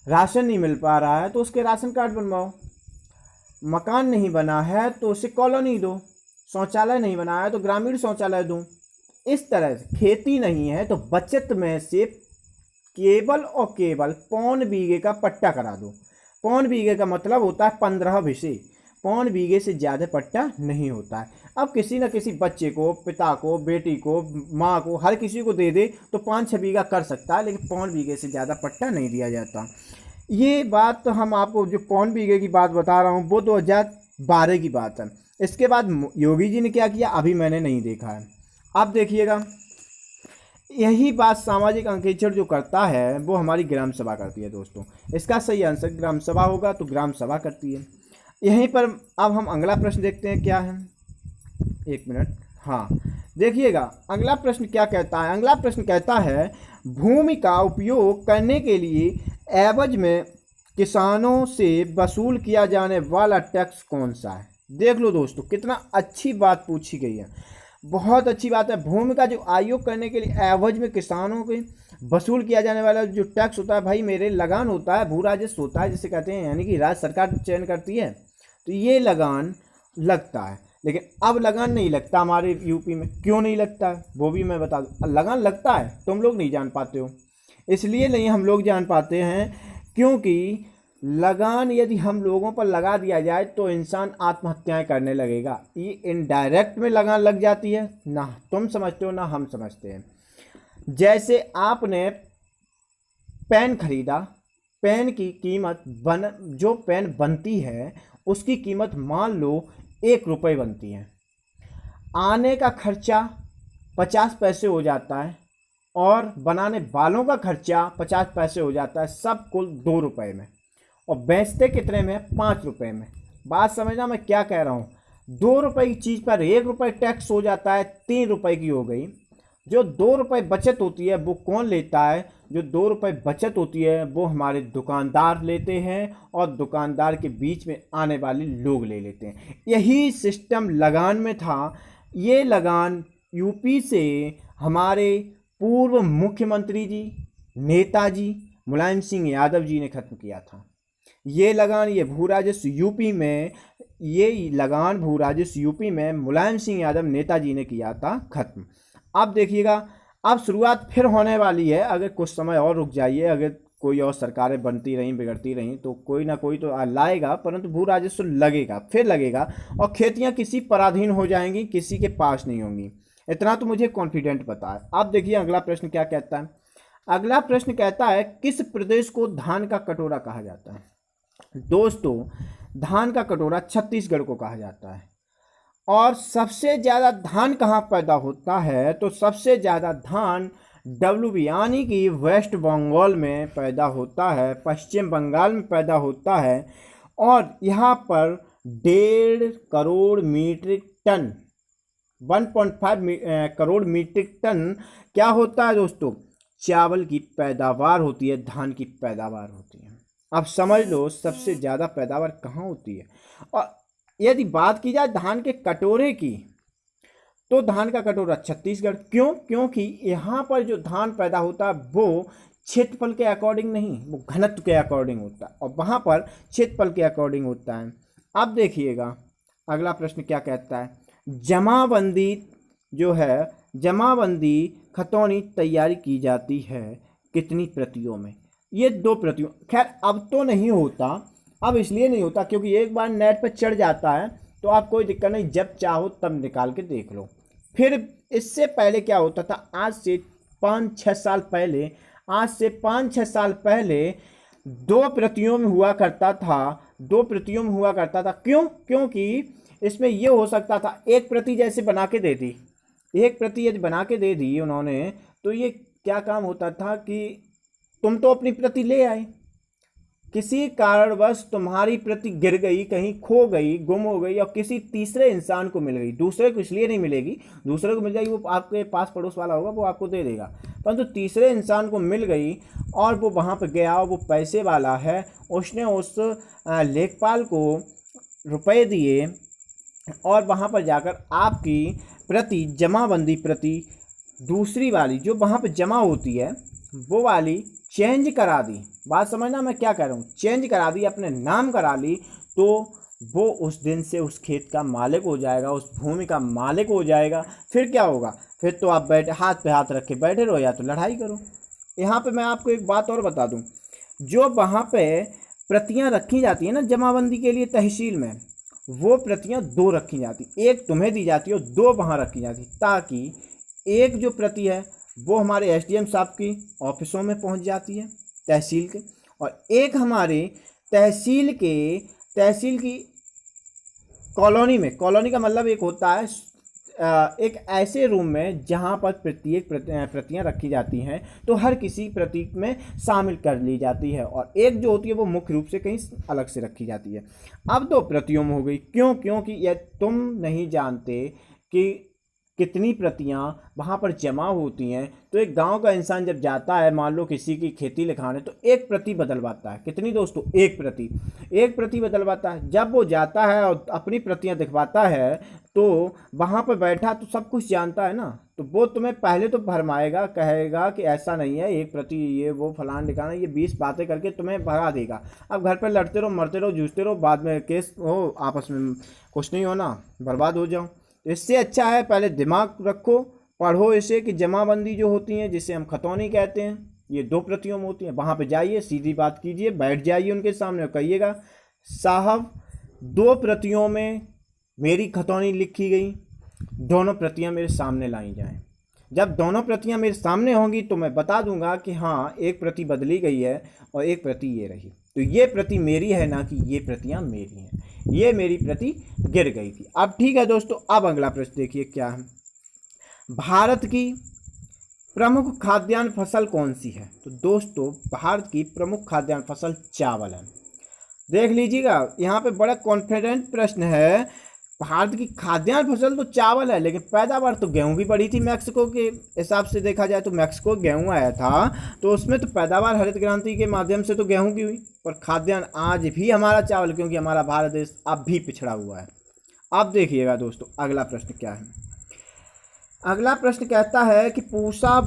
राशन नहीं मिल पा रहा है तो उसके राशन कार्ड बनवाओ। मकान नहीं बना है तो उसे कॉलोनी दो। शौचालय नहीं बना है तो ग्रामीण शौचालय दो। इस तरह से खेती नहीं है तो बचत में से केवल और केवल 1.25 बीघे का पट्टा करा दो। 1.25 बीघे का मतलब होता है 15 भिसे। 1.25 बीघे से ज़्यादा पट्टा नहीं होता है। अब किसी न किसी बच्चे को, पिता को, बेटी को, माँ को, हर किसी को दे दे तो 5-6 बीघा कर सकता है, लेकिन 1.25 बीघे से ज़्यादा पट्टा नहीं दिया जाता। ये बात तो हम आपको जो 1.25 बीघे की बात बता रहा हूँ वो 2012 की बात है। इसके बाद योगी जी ने क्या किया अभी मैंने नहीं देखा है। अब देखिएगा यही बात सामाजिक अंकेक्षण जो करता है वो हमारी ग्राम सभा करती है दोस्तों। इसका सही आंसर ग्राम सभा होगा, तो ग्राम सभा करती है। यहीं पर अब हम अगला प्रश्न देखते हैं क्या है। 1 मिनट, हाँ देखिएगा अगला प्रश्न क्या कहता है। अगला प्रश्न कहता है भूमि का उपयोग करने के लिए एवज में किसानों से वसूल किया जाने वाला टैक्स कौन सा है। देख लो दोस्तों कितना अच्छी बात पूछी गई है, बहुत अच्छी बात है। भूमि का जो आयोग करने के लिए एवज में किसानों के वसूल किया जाने वाला जो टैक्स होता है भाई मेरे लगान होता है, भू राजस्व होता है जिसे कहते हैं, यानी कि राज्य सरकार चयन करती है तो ये लगान लगता है। लेकिन अब लगान नहीं लगता हमारे यूपी में। क्यों नहीं लगता है वो भी मैं बता दूँ। लगान लगता है, तुम लोग नहीं जान पाते हो। इसलिए नहीं हम लोग जान पाते हैं क्योंकि लगान यदि हम लोगों पर लगा दिया जाए तो इंसान आत्महत्याएं करने लगेगा। ये इनडायरेक्ट में लगान लग जाती है, ना तुम समझते हो ना हम समझते हैं। जैसे आपने पेन खरीदा, पेन की कीमत जो पेन बनती है उसकी कीमत मान लो 1 रुपये बनती है। आने का खर्चा 50 पैसे हो जाता है और बनाने वालों का खर्चा 50 पैसे हो जाता है, सब कुल 2 रुपये में। और बेचते कितने में? 5 रुपये में। बात समझना मैं क्या कह रहा हूँ। 2 रुपये की चीज़ पर 1 रुपये टैक्स हो जाता है, 3 रुपये की हो गई। जो 2 रुपये बचत होती है वो कौन लेता है? जो 2 रुपये बचत होती है वो हमारे दुकानदार लेते हैं और दुकानदार के बीच में आने वाले लोग ले लेते हैं। यही सिस्टम लगान में था। ये लगान यूपी से हमारे पूर्व मुख्यमंत्री जी, नेताजी मुलायम सिंह यादव जी ने खत्म किया था। ये लगान, ये भू राजस्व यूपी में, ये लगान भू राजस्व यूपी में मुलायम सिंह यादव नेताजी ने किया था खत्म। अब देखिएगा अब शुरुआत फिर होने वाली है। अगर कुछ समय और रुक जाइए, अगर कोई और सरकारें बनती रहीं, बिगड़ती रहीं तो कोई ना कोई तो लाएगा, परंतु भू राजस्व लगेगा, फिर लगेगा और खेतियां किसी पराधीन हो जाएंगी, किसी के पास नहीं होंगी। इतना तो मुझे कॉन्फिडेंट पता है। अब देखिए अगला प्रश्न क्या कहता है। अगला प्रश्न कहता है किस प्रदेश को धान का कटोरा कहा जाता है। दोस्तों धान का कटोरा छत्तीसगढ़ को कहा जाता है। और सबसे ज़्यादा धान कहाँ पैदा होता है, तो सबसे ज़्यादा धान डब्ल्यूबी यानी कि वेस्ट बंगाल में पैदा होता है, पश्चिम बंगाल में पैदा होता है। और यहाँ पर 1.5 crore metric tonne 1.5 crore metric tonne क्या होता है दोस्तों, चावल की पैदावार होती है, धान की पैदावार होती है। अब समझ लो सबसे ज़्यादा पैदावार कहाँ होती है। और यदि बात की जाए धान के कटोरे की, तो धान का कटोरा छत्तीसगढ़। क्यों? क्योंकि यहाँ पर जो धान पैदा होता है वो क्षेत्रफल के अकॉर्डिंग नहीं, वो घनत्व के अकॉर्डिंग होता है, और वहाँ पर क्षेत्रफल के अकॉर्डिंग होता है। अब देखिएगा अगला प्रश्न क्या कहता है। जमाबंदी जो है, जमाबंदी खतौनी तैयारी की जाती है कितनी प्रतियों में। ये 2 प्रतियों, खैर अब तो नहीं होता, अब इसलिए नहीं होता क्योंकि एक बार नेट पर चढ़ जाता है तो आप कोई दिक्कत नहीं, जब चाहो तब निकाल के देख लो। फिर इससे पहले क्या होता था, आज से 5-6 साल पहले, आज से 5-6 साल पहले 2 प्रतियों में हुआ करता था, 2 प्रतियों में हुआ करता था। क्यों? क्योंकि इसमें ये हो सकता था एक प्रति जैसे बना के दे दी, एक प्रति यदि बना के दे दी उन्होंने, तो ये क्या काम होता था कि तुम तो अपनी प्रति ले आए, किसी कारणवश तुम्हारी प्रति गिर गई, कहीं खो गई, गुम हो गई, और किसी तीसरे इंसान को मिल गई। दूसरे को इसलिए नहीं मिलेगी, दूसरे को मिल जाएगी, वो आपके पास पड़ोस वाला होगा, वो आपको दे देगा, परंतु तीसरे इंसान को मिल गई और वो वहाँ पर गया, वो पैसे वाला है, उसने उस लेखपाल को रुपए दिए और वहाँ पर जाकर आपकी प्रति, जमाबंदी प्रति दूसरी वाली जो वहाँ पर जमा होती है वो वाली चेंज करा दी। बात समझना मैं क्या कह रहा हूँ, चेंज करा दी, अपने नाम करा ली, तो वो उस दिन से उस खेत का मालिक हो जाएगा, उस भूमि का मालिक हो जाएगा। फिर क्या होगा, फिर तो आप बैठे हाथ पे हाथ रख के बैठे रहो या तो लड़ाई करो। यहाँ पे मैं आपको एक बात और बता दूँ, जो वहाँ पे प्रतियाँ रखी जाती है ना जमाबंदी के लिए तहसील में, वो प्रतियाँ 2 रखी जाती, एक तुम्हें दी जाती है और 2 वहाँ रखी जाती, ताकि एक जो प्रति है वो हमारे एसडीएम साहब की ऑफिसों में पहुंच जाती है तहसील के, और एक हमारे तहसील की कॉलोनी में, कॉलोनी का मतलब एक होता है एक ऐसे रूम में जहां पर प्रत्येक प्रतियां रखी जाती हैं, तो हर किसी प्रतीक में शामिल कर ली जाती है, और एक जो होती है वो मुख्य रूप से कहीं अलग से रखी जाती है। अब 2 प्रतियों में हो गई। क्यों? क्योंकि यह तुम नहीं जानते कि कितनी प्रतियां वहाँ पर जमा होती हैं, तो एक गांव का इंसान जब जाता है, मान लो किसी की खेती लिखाने, तो एक प्रति बदलवाता है। कितनी दोस्तों? एक प्रति बदलवाता है। जब वो जाता है और अपनी प्रतियां दिखवाता है, तो वहाँ पर बैठा तो सब कुछ जानता है ना, तो वो तुम्हें पहले तो भरमाएगा, कहेगा कि ऐसा नहीं है, एक प्रति ये वो फलान लिखाना, ये 20 बातें करके तुम्हें भगा देगा। अब घर पर लड़ते रहो, मरते रहो, जूझते रहो, बाद में केस हो, आपस में कुछ नहीं होना, बर्बाद हो जाओ। इससे अच्छा है पहले दिमाग रखो, पढ़ो इसे कि जमाबंदी जो होती हैं, जिसे हम खतौनी कहते हैं, ये 2 प्रतियों में होती हैं। वहाँ पे जाइए, सीधी बात कीजिए, बैठ जाइए उनके सामने और कहिएगा, साहब 2 प्रतियों में मेरी खतौनी लिखी गई, दोनों प्रतियां मेरे सामने लाई जाएं। जब दोनों प्रतियां मेरे सामने होंगी तो मैं बता दूंगा कि हाँ एक प्रति बदली गई है और एक प्रति ये रही, तो ये प्रति मेरी है, ना कि ये प्रतियां मेरी हैं, ये मेरी प्रति गिर गई थी। अब ठीक है दोस्तों, अब अगला प्रश्न देखिए क्या है। भारत की प्रमुख खाद्यान्न फसल कौन सी है? तो दोस्तों भारत की प्रमुख खाद्यान्न फसल चावल है। देख लीजिएगा, यहाँ पे बड़ा कॉन्फिडेंट प्रश्न है। भारत की खाद्यान्न फसल तो चावल है, लेकिन पैदावार तो गेहूं भी बढ़ी थी। मैक्सिको के हिसाब से देखा जाए तो मैक्सिको गेहूं आया था, तो उसमें तो पैदावार हरित क्रांति के माध्यम से तो गेहूं की हुई, पर खाद्यान्न आज भी हमारा चावल, क्योंकि हमारा भारत देश अब भी पिछड़ा हुआ है। अब देखिएगा दोस्तों अगला प्रश्न क्या है। अगला प्रश्न कहता है कि पूसा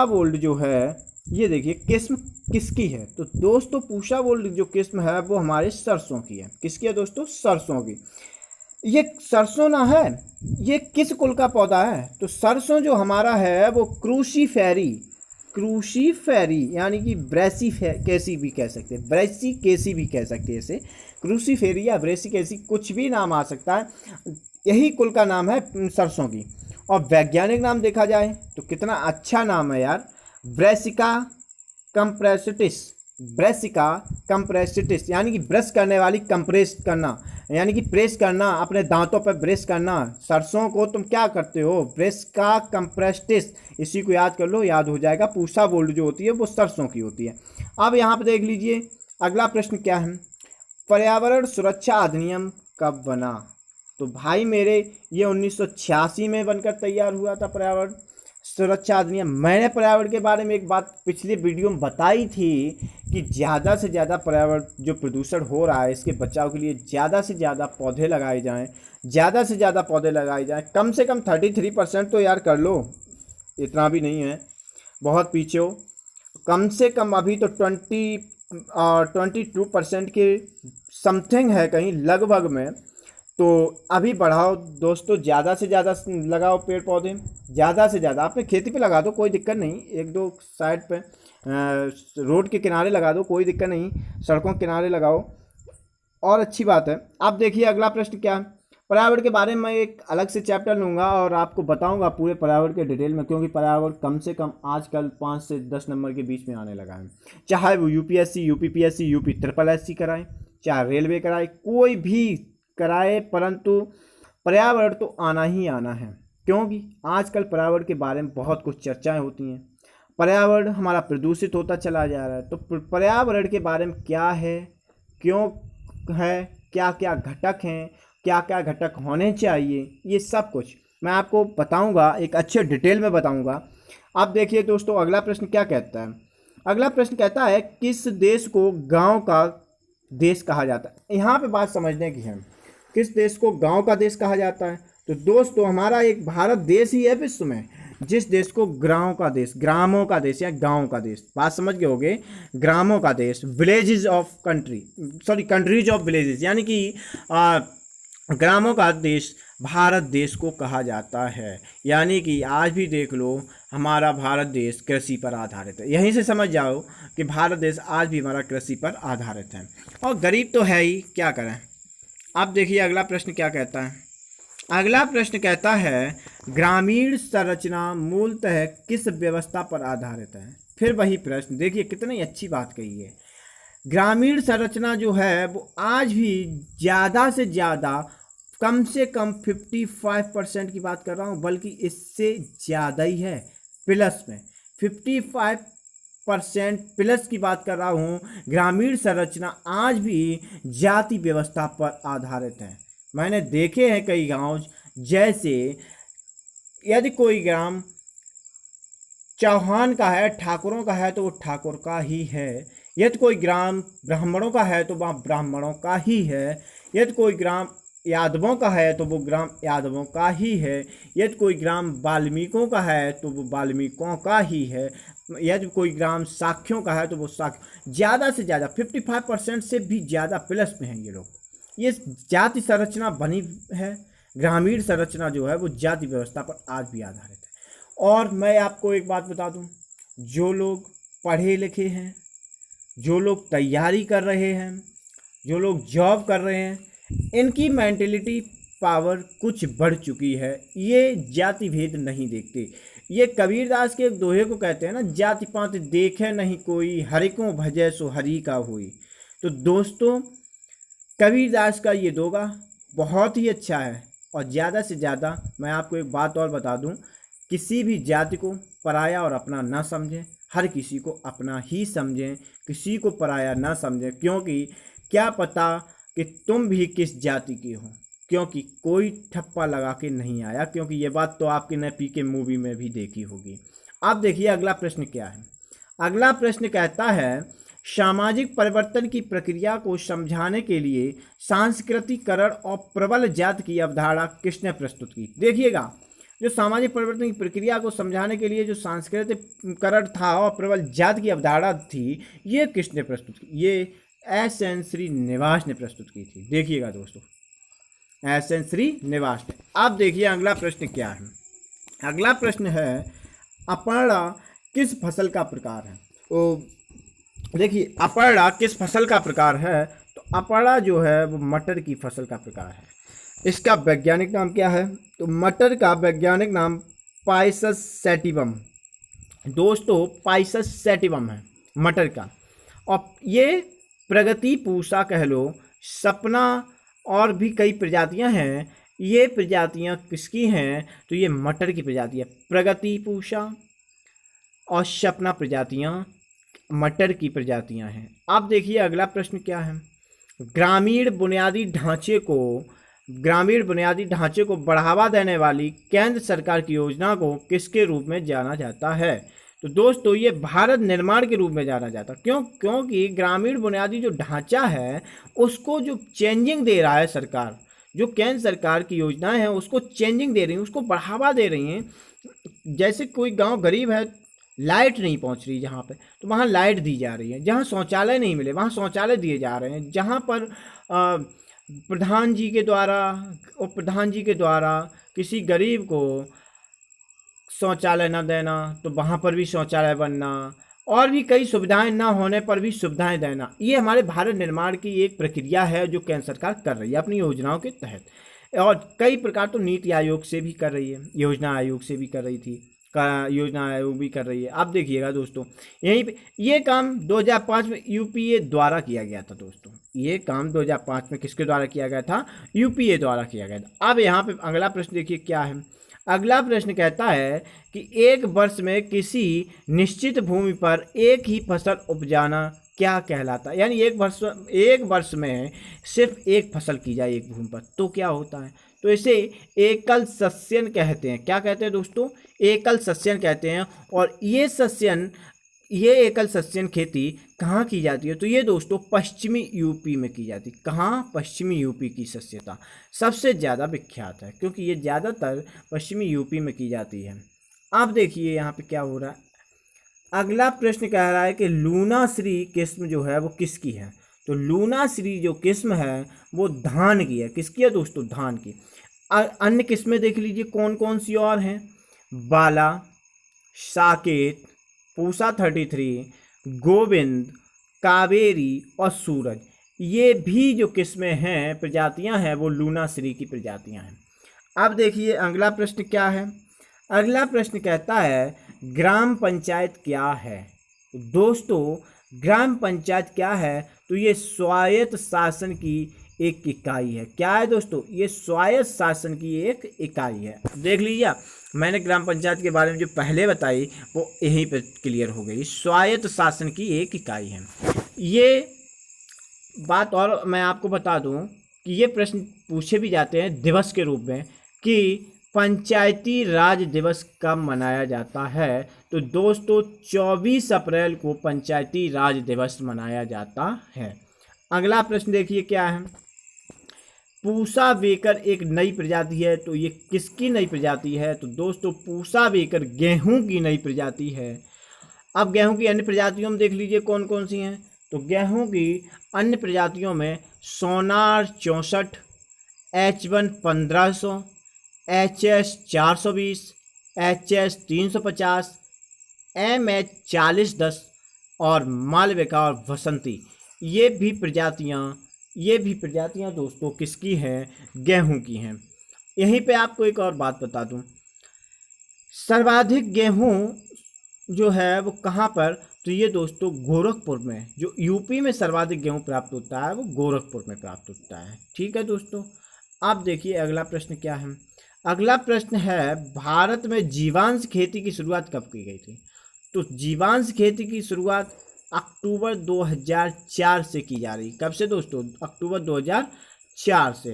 गोल्ड जो है, ये देखिए किस्म किसकी है? तो दोस्तों पूसा गोल्ड जो किस्म है वो हमारे सरसों की है। किसकी है दोस्तों? सरसों की। ये सरसों ना है, ये किस कुल का पौधा है? तो सरसों जो हमारा है वो क्रूसीफेरी यानी कि ब्रेसिकेसी भी कह सकते हैं, ब्रेसिकेसी भी कह सकते हैं इसे, क्रूसीफेरी या ब्रेसिकेसी कुछ भी नाम आ सकता है, यही कुल का नाम है सरसों की। और वैज्ञानिक नाम देखा जाए तो कितना अच्छा नाम है यार, ब्रेसिका कंप्रेसिटिस। ब्रेसिका कंप्रेसिटिस यानी कि ब्रश करने वाली, कंप्रेस करना यानी कि प्रेस करना, अपने दांतों पर ब्रश करना। सरसों को तुम क्या करते हो, ब्रेसिका कंप्रेसिटिस, इसी को याद कर लो, याद हो जाएगा। पूसा बोल्ड जो होती है वो सरसों की होती है। अब यहाँ पे देख लीजिए अगला प्रश्न क्या है, पर्यावरण सुरक्षा अधिनियम कब बना? तो भाई मेरे ये 1986 में बनकर तैयार हुआ था पर्यावरण सुरक्षा अधिनियम। मैंने पर्यावरण के बारे में एक बात पिछले वीडियो में बताई थी कि ज़्यादा से ज़्यादा पर्यावरण जो प्रदूषण हो रहा है इसके बचाव के लिए ज़्यादा से ज़्यादा पौधे लगाए जाएं, ज़्यादा से ज़्यादा पौधे लगाए जाएं। कम से कम 33% तो यार कर लो, इतना भी नहीं है, बहुत पीछे हो। कम से कम अभी तो 22% के समथिंग है कहीं लगभग में, तो अभी बढ़ाओ दोस्तों, ज़्यादा से ज़्यादा लगाओ पेड़ पौधे, ज़्यादा से ज़्यादा। आपने खेती पे लगा दो, कोई दिक्कत नहीं, एक दो साइड पे रोड के किनारे लगा दो, कोई दिक्कत नहीं, सड़कों के किनारे लगाओ और अच्छी बात है। अब देखिए अगला प्रश्न क्या है, पर्यावरण के बारे में मैं एक अलग से चैप्टर लूँगा और आपको बताऊँगा पूरे पर्यावरण के डिटेल में, क्योंकि पर्यावरण कम से कम आजकल 5 से 10 नंबर के बीच में आने लगा है। चाहे वो UPSC, UPPSC, UP triple SC कराए, चाहे रेलवे कराए, कोई भी कराए, परंतु पर्यावरण तो आना ही आना है, क्योंकि आजकल पर्यावरण के बारे में बहुत कुछ चर्चाएं होती हैं। पर्यावरण हमारा प्रदूषित होता चला जा रहा है, तो पर्यावरण के बारे में क्या है, क्यों है, क्या क्या घटक हैं, क्या क्या घटक होने चाहिए, ये सब कुछ मैं आपको बताऊंगा, एक अच्छे डिटेल में बताऊंगा। अब देखिए दोस्तों अगला प्रश्न क्या कहता है, अगला प्रश्न कहता है किस देश को गांव का देश कहा जाता है? यहाँ पे बात समझने की है, किस देश को गांव का देश कहा जाता है? तो दोस्तों हमारा एक भारत देश ही है विश्व में जिस देश को ग्रामों का देश, ग्रामों का देश या गांव का देश, बात समझ गए होगे, ग्रामों का देश, villages of country, sorry countries of villages, यानी कि ग्रामों का देश भारत देश को कहा जाता है। यानी कि आज भी देख लो हमारा भारत देश कृषि पर आधारित है, यहीं से समझ जाओ कि भारत देश आज भी हमारा कृषि पर आधारित है, और गरीब तो है ही, क्या करें। अब देखिए अगला प्रश्न क्या कहता है, अगला प्रश्न कहता है ग्रामीण संरचना मूलतः किस व्यवस्था पर आधारित है? फिर वही प्रश्न, देखिए कितनी अच्छी बात कही है। ग्रामीण संरचना जो है वो आज भी ज़्यादा से ज़्यादा, कम से कम 55% की बात कर रहा हूँ, बल्कि इससे ज़्यादा ही है, प्लस में 55% प्लस की बात कर रहा हूँ। ग्रामीण संरचना आज भी जाति व्यवस्था पर आधारित है। मैंने देखे हैं कई गांव, जैसे यदि कोई ग्राम चौहान का है, ठाकुरों का है, तो वो ठाकुर का ही है। यदि कोई ग्राम ब्राह्मणों का है तो वह ब्राह्मणों का ही है। यदि कोई ग्राम यादवों का है तो वो ग्राम यादवों का ही है। यदि कोई ग्राम वाल्मीकों का है तो वो वाल्मीकों का ही है। यदि कोई ग्राम साख्यों का है तो वो साख्य, ज़्यादा से ज़्यादा 55% से भी ज़्यादा प्लस में हैं ये लोग। ये जाति संरचना बनी है, ग्रामीण संरचना जो है वो जाति व्यवस्था पर आज भी आधारित है। और मैं आपको एक बात बता दूं, जो लोग पढ़े लिखे हैं, जो लोग तैयारी कर रहे हैं, जो लोग जॉब कर रहे हैं, इनकी मेंटेलिटी पावर कुछ बढ़ चुकी है। ये जाति भेद नहीं देखते। ये कबीरदास के एक दोहे को कहते हैं ना, जाति पात देखे नहीं कोई, हरि को भजै सो हरि का होई। तो दोस्तों कबीरदास का ये दोगा बहुत ही अच्छा है। और ज़्यादा से ज़्यादा मैं आपको एक बात और बता दूं, किसी भी जाति को पराया और अपना ना समझें, हर किसी को अपना ही समझें, किसी को पराया ना समझें, क्योंकि क्या पता कि तुम भी किस जाति के हो, क्योंकि कोई ठप्पा लगा के नहीं आया। क्योंकि ये बात तो आपके ने पीके मूवी में भी देखी होगी। अब देखिए अगला प्रश्न क्या है, अगला प्रश्न कहता है सामाजिक परिवर्तन की प्रक्रिया को समझाने के लिए सांस्कृतिकरण और प्रबल जाति की अवधारणा किसने प्रस्तुत की? देखिएगा, जो सामाजिक परिवर्तन की प्रक्रिया को समझाने के लिए जो सांस्कृतिकरण था और प्रबल जाति की अवधारणा थी, ये किसने प्रस्तुत की? ये एस.एन. श्रीनिवास ने प्रस्तुत की थी। देखिएगा दोस्तों, एस.एन. श्रीनिवास ने। अब देखिए अगला प्रश्न क्या है, अगला प्रश्न है अपर्णा किस फसल का प्रकार है? तो देखिए अपर्णा किस फसल का प्रकार है? तो अपर्णा जो है वो मटर की फसल का प्रकार है। इसका वैज्ञानिक नाम क्या है? तो मटर का वैज्ञानिक नाम पाइसस सैटिवम, दोस्तों पाइसस सैटिवम है मटर का। और ये प्रगति पूषा कह लो, सपना और भी कई प्रजातियां हैं। ये प्रजातियां किसकी हैं? तो ये मटर की प्रजाति है। प्रगति पूषा और सपना प्रजातियां मटर की प्रजातियां हैं। अब देखिए अगला प्रश्न क्या है। ग्रामीण बुनियादी ढांचे को बढ़ावा देने वाली केंद्र सरकार की योजना को किसके रूप में जाना जाता है? तो दोस्तों ये भारत निर्माण के रूप में जाना जाता है। क्योंकि ग्रामीण बुनियादी जो ढांचा है उसको जो चेंजिंग दे रहा है सरकार, जो केंद्र सरकार की योजनाएं हैं उसको चेंजिंग दे रही हैं, उसको बढ़ावा दे रही हैं। जैसे कोई गांव गरीब है, लाइट नहीं पहुंच रही जहाँ पे, तो वहाँ लाइट दी जा रही है। जहाँ शौचालय नहीं मिले वहाँ शौचालय दिए जा रहे हैं। जहाँ पर प्रधान जी के द्वारा किसी गरीब को शौचालय न देना तो वहाँ पर भी शौचालय बनना, और भी कई सुविधाएं ना होने पर भी सुविधाएं देना, ये हमारे भारत निर्माण की एक प्रक्रिया है जो केंद्र सरकार कर रही है अपनी योजनाओं के तहत। और कई प्रकार तो नीति आयोग से भी कर रही है, योजना आयोग से भी कर रही थी, योजना आयोग भी कर रही है। अब देखिएगा दोस्तों, यहीं पे ये काम 2005 में यूपीए द्वारा किया गया था। दोस्तों ये काम 2005 में किसके द्वारा किया गया था? यूपीए द्वारा किया गया था। अब यहाँ पे अगला प्रश्न देखिए क्या है। अगला प्रश्न कहता है कि एक वर्ष में किसी निश्चित भूमि पर एक ही फसल उपजाना क्या कहलाता है? यानी एक वर्ष में सिर्फ एक फसल की जाए एक भूमि पर तो क्या होता है? तो इसे एकल सस्यन कहते हैं। क्या कहते हैं दोस्तों? एकल सस्यन कहते हैं। और ये एकल सस्यन खेती कहाँ की जाती है? तो ये दोस्तों पश्चिमी यूपी में की जाती है। कहाँ? पश्चिमी यूपी की सस्यता सबसे ज़्यादा विख्यात है क्योंकि ये ज़्यादातर पश्चिमी यूपी में की जाती है। अब देखिए यहाँ पे क्या हो रहा है। अगला प्रश्न कह रहा है कि लूनाश्री किस्म जो है वो किसकी है? तो लूनाश्री जो किस्म है वो धान की है। किसकी है दोस्तों? धान की। अन्य किस्में देख लीजिए कौन कौन सी और हैं। बाला, साकेत, पूसा 33, गोविंद, कावेरी और सूरज, ये भी जो किस्में हैं प्रजातियां हैं वो लूनाश्री की प्रजातियां हैं। अब देखिए अगला प्रश्न क्या है। अगला प्रश्न कहता है ग्राम पंचायत क्या है? दोस्तों ग्राम पंचायत क्या है? तो ये स्वायत्त शासन की एक इकाई है। क्या है दोस्तों? ये स्वायत्त शासन की एक इकाई है। देख लीजिए, मैंने ग्राम पंचायत के बारे में जो पहले बताई वो यहीं पे क्लियर हो गई। स्वायत्त शासन की एक इकाई है। ये बात और मैं आपको बता दूं कि ये प्रश्न पूछे भी जाते हैं दिवस के रूप में कि पंचायती राज दिवस कब मनाया जाता है? तो दोस्तों 24 अप्रैल को पंचायती राज दिवस मनाया जाता है। अगला प्रश्न देखिए क्या है। पूसा वेकर एक नई प्रजाति है, तो ये किसकी नई प्रजाति है? तो दोस्तों पूसा वेकर गेहूं की नई प्रजाति है। अब गेहूं की अन्य प्रजातियों में देख लीजिए कौन कौन सी हैं। तो गेहूं की अन्य प्रजातियों में सोनार 64, H1 1500, HS 420, HS 350, MH 4010 और मालविका और वसंती, ये भी प्रजातियां दोस्तों किसकी हैं? गेहूं की हैं। यहीं पे आपको एक और बात बता दूं, सर्वाधिक गेहूं जो है वो कहाँ पर? तो ये दोस्तों गोरखपुर में, जो यूपी में सर्वाधिक गेहूं प्राप्त होता है वो गोरखपुर में प्राप्त होता है। ठीक है दोस्तों। अब देखिए अगला प्रश्न क्या है। अगला प्रश्न है भारत में जीवांश खेती की शुरुआत कब की गई थी? तो जीवांश खेती की शुरुआत अक्टूबर 2004 से की जा रही। कब से दोस्तों? अक्टूबर 2004 से।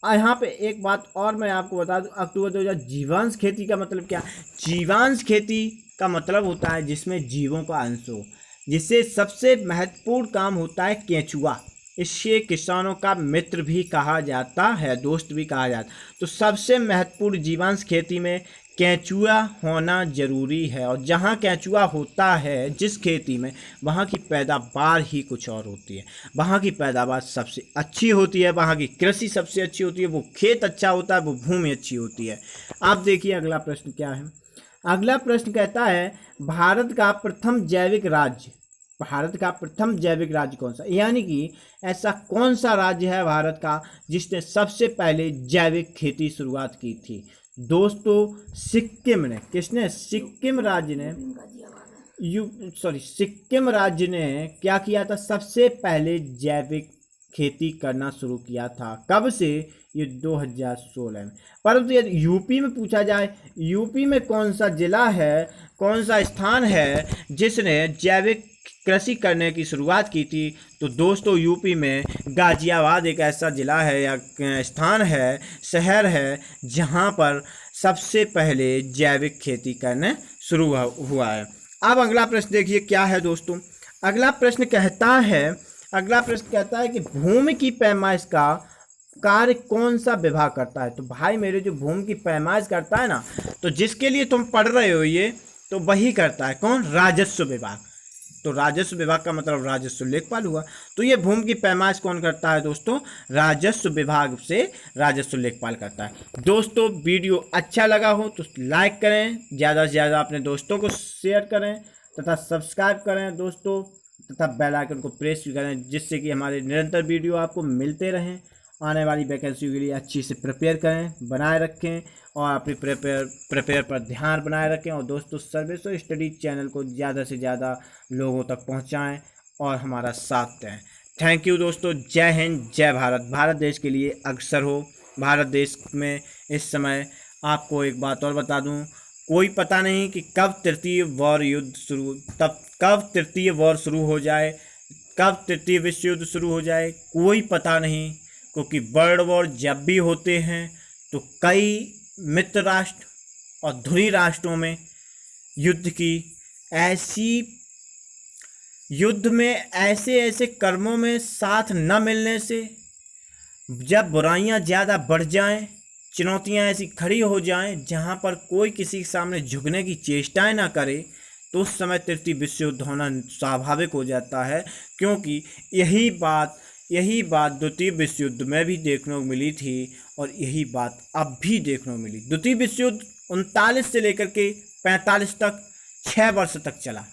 यहाँ पे एक बात और मैं आपको बता दूं, अक्टूबर 2000। जीवांश खेती का मतलब क्या? जीवांश खेती का मतलब होता है जिसमें जीवों का अंश हो, जिससे सबसे महत्वपूर्ण काम होता है केंचुआ। इससे किसानों का मित्र भी कहा जाता है, दोस्त भी कहा जाता है। तो सबसे महत्वपूर्ण जीवांश खेती में केंचुआ होना जरूरी है। और जहाँ केंचुआ होता है जिस खेती में, वहाँ की पैदावार ही कुछ और होती है। वहाँ की पैदावार सबसे अच्छी होती है, वहाँ की कृषि सबसे अच्छी होती है, वो खेत अच्छा होता है, वो भूमि अच्छी होती है। आप देखिए अगला प्रश्न क्या है। अगला प्रश्न कहता है भारत का प्रथम जैविक राज्य भारत का प्रथम जैविक राज्य कौन सा, यानी कि ऐसा कौन सा राज्य है भारत का जिसने सबसे पहले जैविक खेती शुरुआत की थी। दोस्तों सिक्किम ने, किसने, सिक्किम राज्य ने, सिक्किम राज्य ने क्या किया था, सबसे पहले जैविक खेती करना शुरू किया था। कब से, ये 2016 में। परंतु यदि यूपी में पूछा जाए, यूपी में कौन सा जिला है, कौन सा स्थान है जिसने जैविक कृषि करने की शुरुआत की थी, तो दोस्तों यूपी में गाजियाबाद एक ऐसा जिला है या स्थान है, शहर है, जहां पर सबसे पहले जैविक खेती करने शुरू हुआ है। अब अगला प्रश्न देखिए क्या है दोस्तों। अगला प्रश्न कहता है कि भूमि की पैमाइश का कार्य कौन सा विभाग करता है। तो भाई मेरे, जो भूमि की पैमाइश करता है ना, तो जिसके लिए तुम पढ़ रहे हो ये, तो वही करता है कौन, राजस्व विभाग। तो राजस्व विभाग का मतलब राजस्व लेखपाल हुआ। तो ये भूमि की पैमाइश कौन करता है दोस्तों, राजस्व विभाग से राजस्व लेखपाल करता है। दोस्तों वीडियो अच्छा लगा हो तो लाइक करें, ज़्यादा से ज़्यादा अपने दोस्तों को शेयर करें तथा सब्सक्राइब करें दोस्तों, तथा बेल आइकन को प्रेस भी करें, जिससे कि हमारे निरंतर वीडियो आपको मिलते रहें। आने वाली वैकेंसी के लिए अच्छी से प्रिपेयर करें, बनाए रखें और अपनी प्रिपेयर पर ध्यान बनाए रखें। और दोस्तों सर्वेश्वर स्टडी चैनल को ज़्यादा से ज़्यादा लोगों तक पहुंचाएं और हमारा साथ दें। थैंक यू दोस्तों। जय हिंद, जय भारत। भारत देश के लिए अग्रसर हो। भारत देश में इस समय आपको एक बात और बता दूं, कोई पता नहीं कि कब तृतीय वॉर शुरू हो जाए, कब तृतीय विश्व युद्ध शुरू हो जाए, कोई पता नहीं। क्योंकि वर्ल्ड वॉर जब भी होते हैं तो कई मित्र राष्ट्र और धुरी राष्ट्रों में युद्ध में ऐसे कर्मों में साथ न मिलने से, जब बुराइयां ज़्यादा बढ़ जाएं, चुनौतियां ऐसी खड़ी हो जाएं जहां पर कोई किसी के सामने झुकने की चेष्टाएं ना करे, तो उस समय तृतीय विश्व युद्ध होना स्वाभाविक हो जाता है। क्योंकि यही बात द्वितीय विश्व युद्ध में भी देखने को मिली थी और यही बात अब भी देखने को मिली। द्वितीय विश्व युद्ध 39 से लेकर के 45 तक 6 वर्ष तक चला।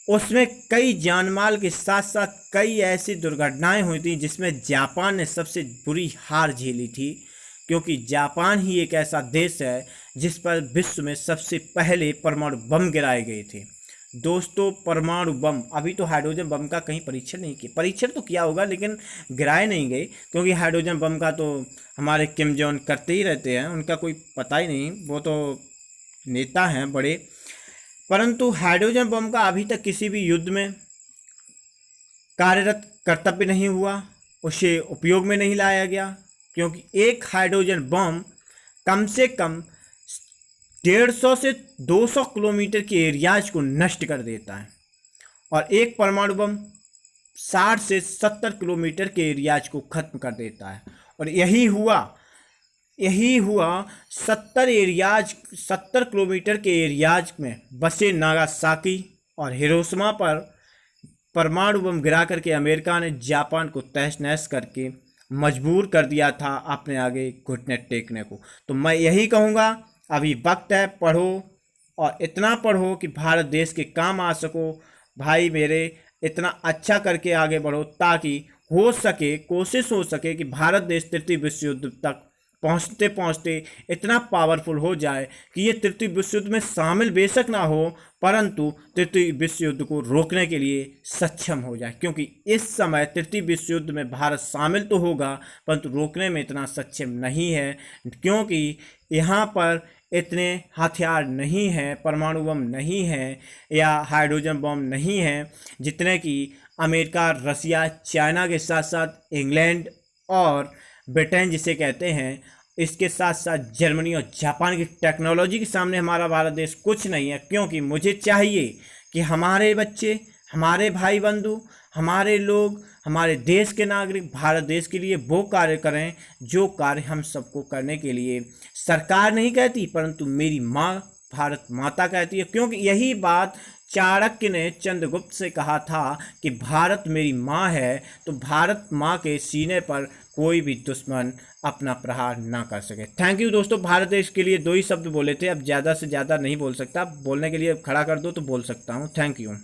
उसमें कई जानमाल के साथ साथ कई ऐसी दुर्घटनाएं हुई थी जिसमें जापान ने सबसे बुरी हार झेली थी। क्योंकि जापान ही एक ऐसा देश है जिस पर विश्व में सबसे पहले परमाणु बम गिराए गए थे। दोस्तों परमाणु बम, अभी तो हाइड्रोजन बम का कहीं परीक्षण नहीं किया, परीक्षण तो किया होगा लेकिन गिराए नहीं गए, क्योंकि हाइड्रोजन बम का तो हमारे किम जोंग करते ही रहते हैं, उनका कोई पता ही नहीं, वो तो नेता हैं बड़े। परंतु हाइड्रोजन बम का अभी तक किसी भी युद्ध में कार्यरत कर्तव्य नहीं हुआ, उसे उपयोग में नहीं लाया गया। क्योंकि एक हाइड्रोजन बम कम से कम 150 से 200 किलोमीटर के एरियाज को नष्ट कर देता है और एक परमाणु बम 60 से 70 किलोमीटर के एरियाज को खत्म कर देता है। और यही हुआ 70 किलोमीटर के एरियाज में बसे नागासाकी और हिरोशिमा पर परमाणु बम गिरा करके अमेरिका ने जापान को तहस नहस करके मजबूर कर दिया था अपने आगे घुटने टेकने को। तो मैं यही कहूँगा, अभी वक्त है, पढ़ो और इतना पढ़ो कि भारत देश के काम आ सको। भाई मेरे, इतना अच्छा करके आगे बढ़ो ताकि हो सके, कोशिश हो सके कि भारत देश तृतीय विश्व युद्ध तक पहुँचते पहुँचते इतना पावरफुल हो जाए कि ये तृतीय विश्व युद्ध में शामिल बेशक ना हो, परंतु तृतीय विश्व युद्ध को रोकने के लिए सक्षम हो जाए। क्योंकि इस समय तृतीय विश्व युद्ध में भारत शामिल तो होगा परंतु रोकने में इतना सक्षम नहीं है, क्योंकि यहाँ पर इतने हथियार नहीं हैं, परमाणु बम नहीं हैं या हाइड्रोजन बम नहीं हैं जितने कि अमेरिका, रसिया, चाइना के साथ साथ इंग्लैंड और ब्रिटेन जिसे कहते हैं, इसके साथ साथ जर्मनी और जापान की टेक्नोलॉजी के सामने हमारा भारत देश कुछ नहीं है। क्योंकि मुझे चाहिए कि हमारे बच्चे, हमारे भाई बंधु, हमारे लोग, हमारे देश के नागरिक भारत देश के लिए वो कार्य करें जो कार्य हम सबको करने के लिए सरकार नहीं कहती परंतु मेरी माँ भारत माता कहती है। क्योंकि यही बात चाणक्य ने चंद्रगुप्त से कहा था कि भारत मेरी माँ है, तो भारत माँ के सीने पर कोई भी दुश्मन अपना प्रहार ना कर सके। थैंक यू दोस्तों। भारत देश के लिए 2 ही शब्द बोले थे, अब ज़्यादा से ज़्यादा नहीं बोल सकता, बोलने के लिए खड़ा कर दो तो बोल सकता हूँ। Thank you.